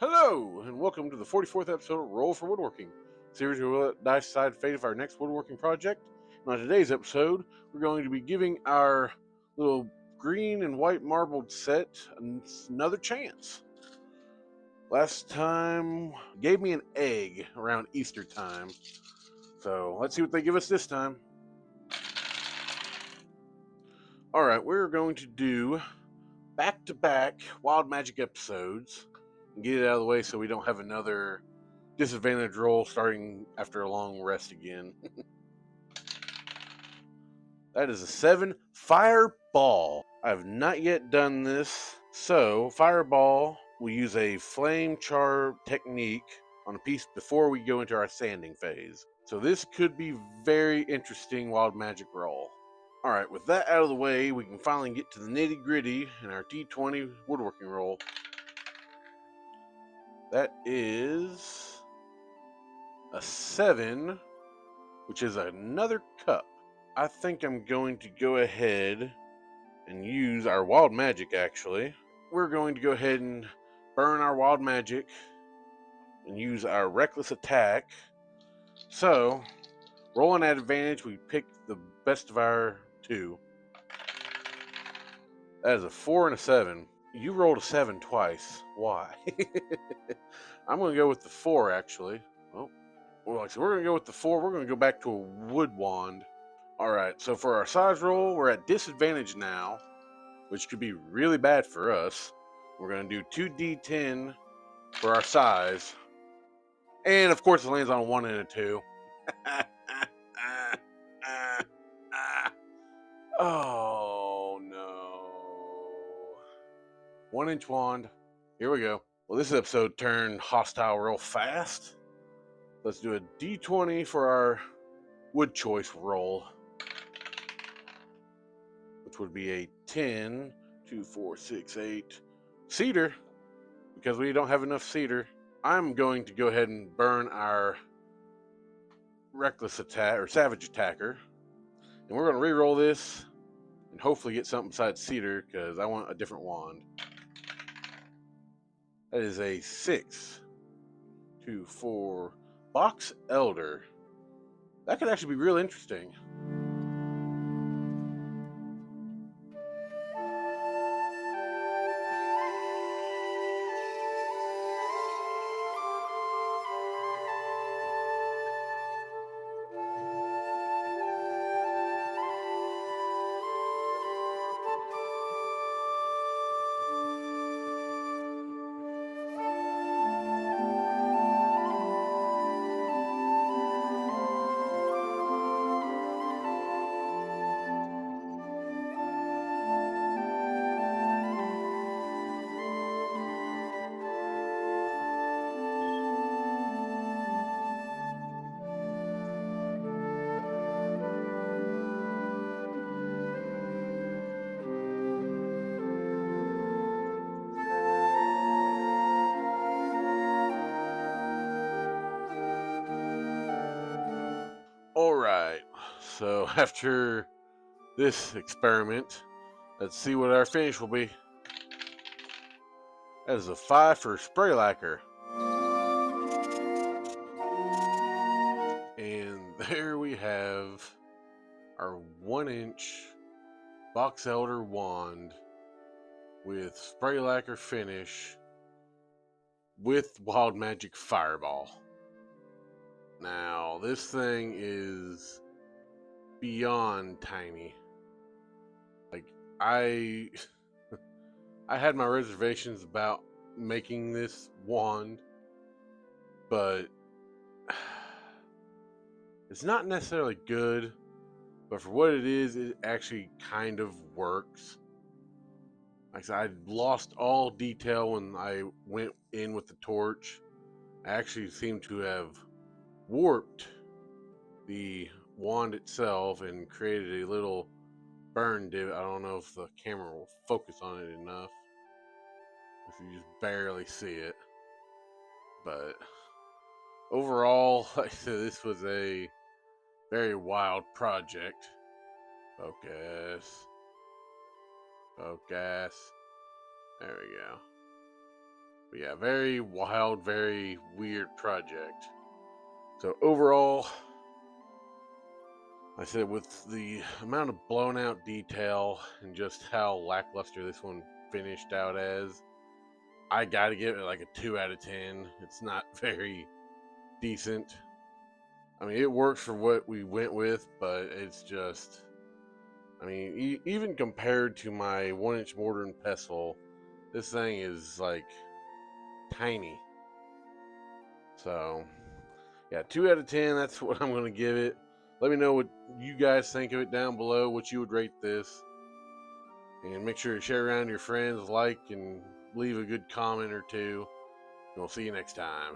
Hello, and welcome to the 44th episode of Roll for Woodworking, series where we'll decide the fate of our next woodworking project. And on today's episode, we're going to be giving our little green and white marbled set another chance. Last time gave me an egg around Easter time, so let's see what they give us this time. Alright, we're going to do back-to-back Wild Magic episodes and get it out of the way so we don't have another disadvantage roll starting after a long rest again. That is a 7 Fireball. I have not yet done this, so Fireball, we use a flame char technique on a piece before we go into our sanding phase. So this could be very interesting Wild Magic roll. Alright, with that out of the way, we can finally get to the nitty gritty in our D20 woodworking roll. That is a 7, which is another cup. I think I'm going to go ahead and use our Wild Magic, actually. We're going to go ahead and burn our Wild Magic and use our Reckless Attack. So, rolling at advantage, we pick the best of our two. That is a 4 and a 7. You rolled a 7 twice. Why? I'm going to go with the 4, actually. Oh, well, like I said, we're going to go with the 4. We're going to go back to a wood wand. Alright, so for our size roll, we're at disadvantage now, which could be really bad for us. We're going to do 2d10 for our size. And, of course, it lands on a 1 and a 2. Oh, no. 1-inch wand. Here we go. Well, this episode turned hostile real fast. Let's do a d20 for our wood choice roll, which would be a 10, 2, 4, 6, 8 cedar, because we don't have enough cedar. I'm going to go ahead and burn our Reckless Attack, or Savage Attacker, and we're going to re-roll this and hopefully get something besides cedar, because I want a different wand. That is a 6, 2, 4, Box Elder. That could actually be real interesting. Alright, so after this experiment, let's see what our finish will be. That is a 5 for Spray Lacquer. And there we have our 1-inch Box Elder wand with Spray Lacquer finish with Wild Magic Fireball. Now, this thing is beyond tiny. Like, I had my reservations about making this wand, but it's not necessarily good, but for what it is, it actually kind of works. Like I said, I lost all detail when I went in with the torch. I actually seem to have warped the wand itself and created a little burn divot. I don't know if the camera will focus on it enough, if you just barely see it. But overall, like I said, this was a very wild project. Focus. There we go. But yeah, very wild, very weird project. So overall, I said with the amount of blown out detail and just how lackluster this one finished out as, I gotta give it like a 2 out of 10. It's not very decent. I mean, it works for what we went with, but it's just, I mean, even compared to my 1-inch mortar and pestle, this thing is like tiny. So, yeah, 2 out of 10, that's what I'm going to give it. Let me know what you guys think of it down below, what you would rate this. And make sure to share around your friends, like, and leave a good comment or two. We'll see you next time.